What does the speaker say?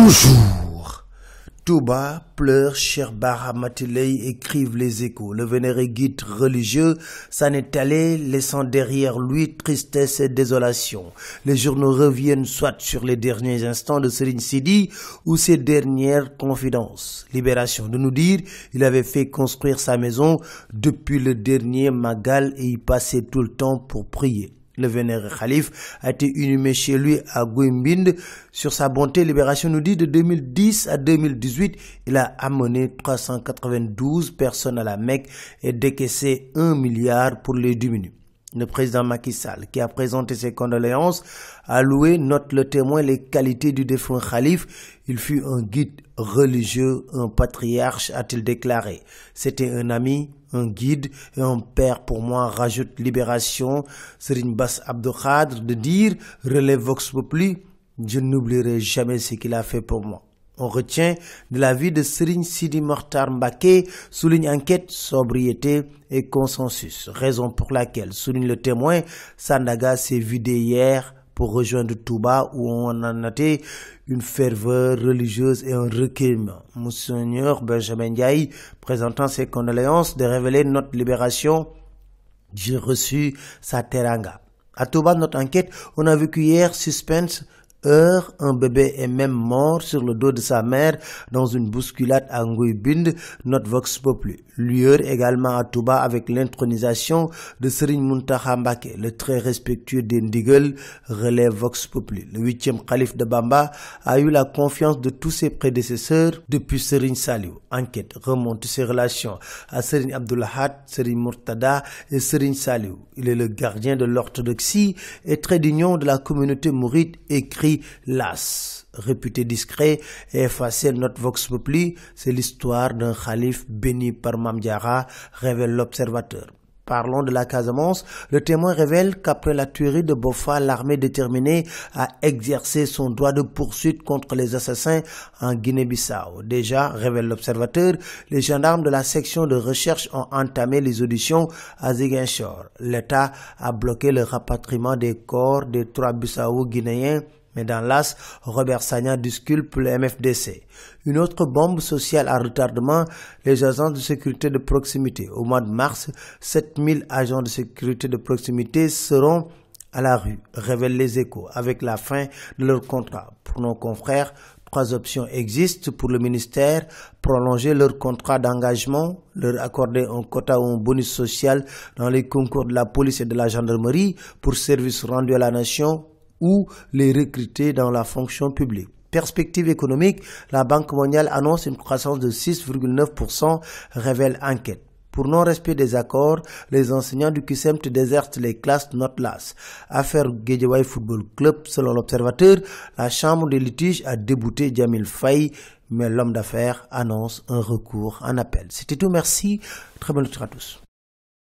Bonjour. Touba pleure, Cheikh Bara Matiley, écrivent les Échos. Le vénéré guide religieux s'en est allé, laissant derrière lui tristesse et désolation. Les journaux reviennent soit sur les derniers instants de Serigne Sidi ou ses dernières confidences. Libération de nous dire, il avait fait construire sa maison depuis le dernier Magal et y passait tout le temps pour prier. Le vénéré Khalif a été inhumé chez lui à Gouimbinde. Sur sa bonté, Libération nous dit de 2010 à 2018, il a amené 392 personnes à la Mecque et décaissé 1 milliard pour les diminuer. Le président Macky Sall, qui a présenté ses condoléances, a loué, note Le Témoin, les qualités du défunt Khalif. Il fut un guide religieux, un patriarche, a-t-il déclaré. C'était un ami, un guide et un père pour moi, rajoute Libération. Serigne Bass Abdou Khadre de dire, relève Vox Populi, je n'oublierai jamais ce qu'il a fait pour moi. On retient de la vie de Serigne Sidi Mokhtar Mbacké, souligne enquête, sobriété et consensus. Raison pour laquelle, souligne Le Témoin, Sandaga s'est vidé hier pour rejoindre Touba où on a noté une ferveur religieuse et un recueillement. Monseigneur Benjamin Ndiaye, présentant ses condoléances, de révéler notre Libération, j'ai reçu sa teranga. À Touba, notre enquête, on a vécu hier suspense. Heure, un bébé est même mort sur le dos de sa mère dans une bousculade à Gouimbinde, notre Vox Populi. Lueur également à Touba avec l'intronisation de Serigne Mountakha Mbacké, le très respectueux des Ndigal, relève Vox Populi. Le 8e calife de Bamba a eu la confiance de tous ses prédécesseurs depuis Serigne Saliou. Enquête remonte ses relations à Serigne Abdou Lahad, Serigne Murtada et Serigne Saliou. Il est le gardien de l'orthodoxie et trait d'union de la communauté mouride, écrit L'As. Réputé discret et effacé, notre Vox Populi, c'est l'histoire d'un calife béni par Mame Diarra, révèle l'Observateur. Parlons de la Casamance. Le Témoin révèle qu'après la tuerie de Boffa, l'armée est déterminée à exercer son droit de poursuite contre les assassins en Guinée-Bissau. Déjà, révèle l'Observateur, les gendarmes de la section de recherche ont entamé les auditions à Ziguinchor. L'État a bloqué le rapatriement des corps des 3 Bissau-Guinéens. Mais dans l'As, Robert Sagna disculpe le MFDC. Une autre bombe sociale à retardement, les agents de sécurité de proximité. Au mois de mars, 7000 agents de sécurité de proximité seront à la rue, révèlent les Échos, avec la fin de leur contrat. Pour nos confrères, 3 options existent pour le ministère: prolonger leur contrat d'engagement, leur accorder un quota ou un bonus social dans les concours de la police et de la gendarmerie pour services rendus à la nation, ou les recruter dans la fonction publique. Perspective économique, la Banque mondiale annonce une croissance de 6,9%, révèle enquête. Pour non-respect des accords, les enseignants du CUSEMT désertent les classes, note L'As. Affaire Guédiawaye Football Club, selon l'Observateur, la chambre des litiges a débouté Djamil Faye, mais l'homme d'affaires annonce un recours en appel. C'était tout, merci, très bonne lecture à tous.